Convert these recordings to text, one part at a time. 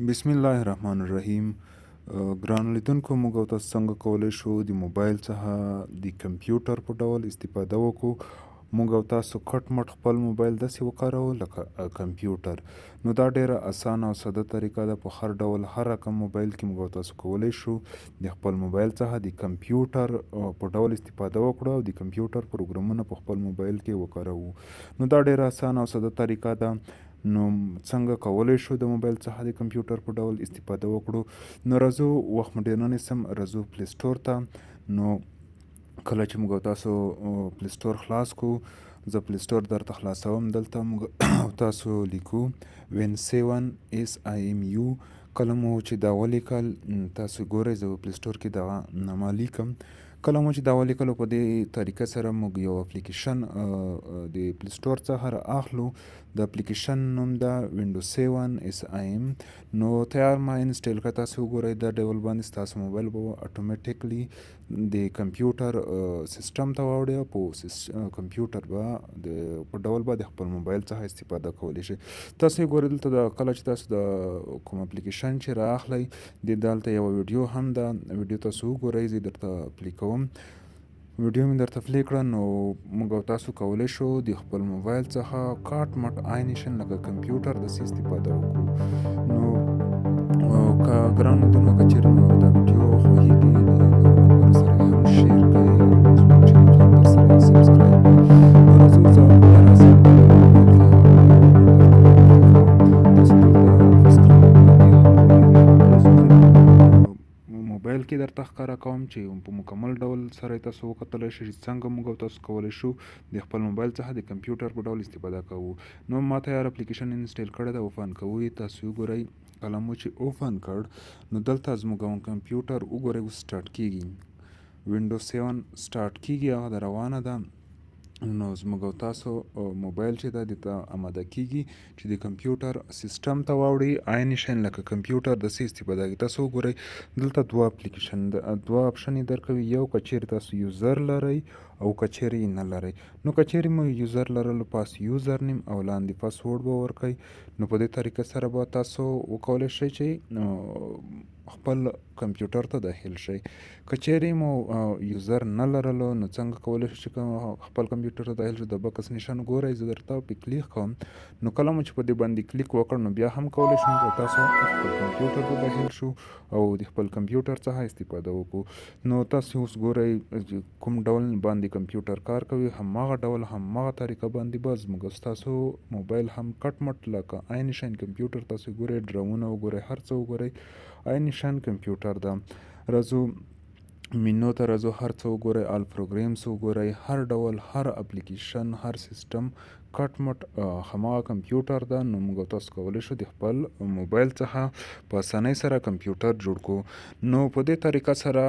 بسم الله الرحمن الرحیم. ګرانو لیدونکو، موږ او تاسو څنګه کولی شو د موبایل څخه د کمپیوټر په ډول استفاده وکړو. موږ او تاسو کټ مټ خپل موبایل داسې وکاروو لکه کمپیوټر. نو دا ډیره اسانه او ساده طریقه ده. په هر ډول هر رقم موبایل کې موږ او تاسو کولی شو د خپل موبایل څخه د کمپیوټر په ډول استفاده وکړو او د کمپیوټر پروګرامونه په خپل موبایل کې وکاروو. نو دا ډیره اسانه او ساده طریقه ده. نو څنګه کولی شو د موبایل څخه د کمپیوټر په ډول استفاده وکړو؟ نو راځو، وخت مو ډېر نه نیسم، راځو پلی سټور ته. نو کله چې موږ او تاسو پلی سټور خلاص کړو، زه پلی سټور درته خلاصوم. دلته موږ او تاسو لیکو Win7SIMU. کله مو چې دا ولیکل، تاسو ګورئ زه پلی سټور کې دغه نامه لیکم. کله مو چې دا ولیکلو، په دې طریقه سره موږ یو اپلیکیشن د پلی سټور څخه را اخلو. د اپلیکیشن نوم ده Windows7SIM. نو تیار ما انسټال کړه. تاسو وګورئ دا ډول باندې ستاسو موبایل به اتوماتیکلی د کمپیوټر سیسټم ته واوړي. په کمپیوټر به په ډول به د خپل موبایل څخه استفاده کولی شئ. تاسو وګورئ دلته د کله چې تاسو د کوم اپلیکیشن چې را اخلئ، د دلته یوه ویډیو هم ده. ویډیو تاسو وګورئ، زه درته پلی کوم. ویډیو مې درته پلی کړه. نو موږ او تاسو کولی شو د خپل موبایل څخه کاټ مټ عینشن لکه کمپیوټر داسې استفاده وکړو. نو که ګران لیدونکو، که چېرې مو دا ویډیو خوښېږي، نورو ملګرو سره یې هم شیر کړئ او زموږ چینل هم درسره سبسکرایب کړئ. نو راځو، زه راسم موبایل کې درته ښکاره کوم چې په مکمل ډول سره تاسو وکتلی شئ چې څنګه موږ او تاسو کولی شو د خپل موبایل څخه د کمپیوټر په ډول استفاده کوو. نو ما تیار اپلیکیشن انسټال کړی ده، اوپن کوو یې. تاسو وګورئ، کله مو چې اوپن کړ، نو دلته زموږ کمپیوټر وګورئ اوس سټارټ کیږي. Windows 7 سټارټ کیږي، هغه د روانه ده. نو زموږ او تاسو موبایل چې ده دته اماده کیږي چې د کمپیوټر سیسټم ته واوړي، عین شان لکه کمپیوټر داسې استفاده کوي. تاسو وګورئ دلته دوه اپلیکیشن دوه اپشن یې درکوي. یو که چیرې تاسو یوزر لرئ او که چیرې یې نه لرئ. نو که چیرې مو یوزر لرلو، پاس یوزر نیم او لاندې پاسورډ به ورکئ. نو په دې طریقه سره به تاسو وکولی شئ چې خپل کمپیوټر ته داخل شئ. که چیرې مو یوزر نه لرلو، نو څنګه کولی شو چې خپل کمپیوټر ته داخل شو؟ د بکس نشان ګورئ، زه درته پې کلیک کوم. نو کله مو چې په دې باندې کلیک وکړ، نو بیا هم کولی شو چې تاسو خپل کمپیوټر ته داخل شو او د خپل کمپیوټر څخه استفاده وکړو. نو تاسو اوس ګورئ کوم ډول باندې کمپیوټر کار کوي، هماغه ډول هماغه طریقه باندې به زموږ ستاسو موبایل هم کټ مټ لکه عین شان کمپیوټر. تاسو ګورئ ډرامونه وګورئ، هر څه وګورئ، عین شان کمپیوټر ده. راځو مینو ته راځو، هر څه وګورئ، آل پروګرامز وګورئ، هر ډول هر اپلیکیشن هر سیسټم کټ مټ هماغه کمپیوټر ده. نو موږ تاسو کولی شو د خپل موبایل څخه په اسانۍ سره کمپیوټر جوړ کړو. نو په دې طریقه سره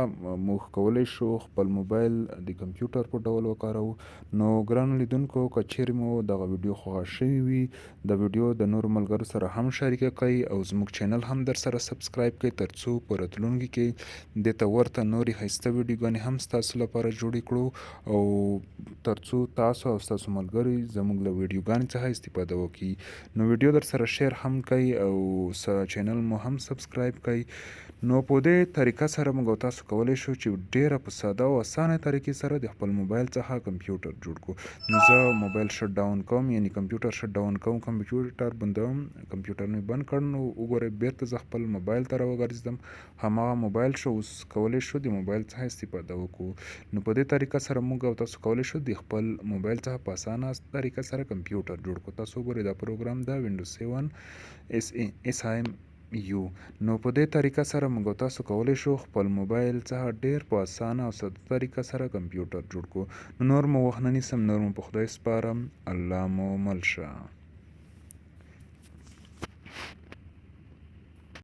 موږ کولی شو خپل موبایل د کمپیوټر په ډول وکاروو. نو ګرانو لیدونکو، که چیرې مو دغه ویډیو خوښه شوې وي، د ویډیو د نورو ملګرو سره هم شریکه کړئ او زموږ چینل هم در سره سبسکرایب کړئ، ترڅو په راتلونکي کې دې ته ورته نورې ښایسته ویډیوګانې هم ستاسو لپاره جوړې کړو، او ترڅو تاسو او ستاسو ملګري زموږ له ویډیوګانې څخه استفاده وکړي. نو ویډیو در سره شیر هم کړئ او چینل مو هم سبسکرایب کړئ. نو په دې طریقه سره موږ تاسو کولی شو چې ډیره په ساده او اسانه طریقې سره د خپل موبایل څخه کمپیوټر جوړ کړو. نو زه موبایل شټ ډاون کوم، یعنی کمپیوټر شټ ډاون کوم، کمپیوټر بندوم. کمپیوټر مې بند کړ. نو وګورئ بیرته زه خپل موبایل ته راوګرځېدم. هماغه موبایل شو. اوس کولی شو د موبایل څخه استفاده وکړو. نو په دې طریقه سره موږ او تاسو کولی شو د خپل موبایل څخه په اسانه طریقه سره کمپیوټر جوړ کړو. تاسو وګورئ دا پروګرام ده Windows 7 SIMU. نو په دې طریقه سره موږ تاسو کولی شو خپل موبایل څخه ډیر په اسانه او ساده طریقه سره کمپیوټر جوړ کړو. نو نور مو وخت نه نیسم، نور مو په خدای سپارم. الله مو مل شه.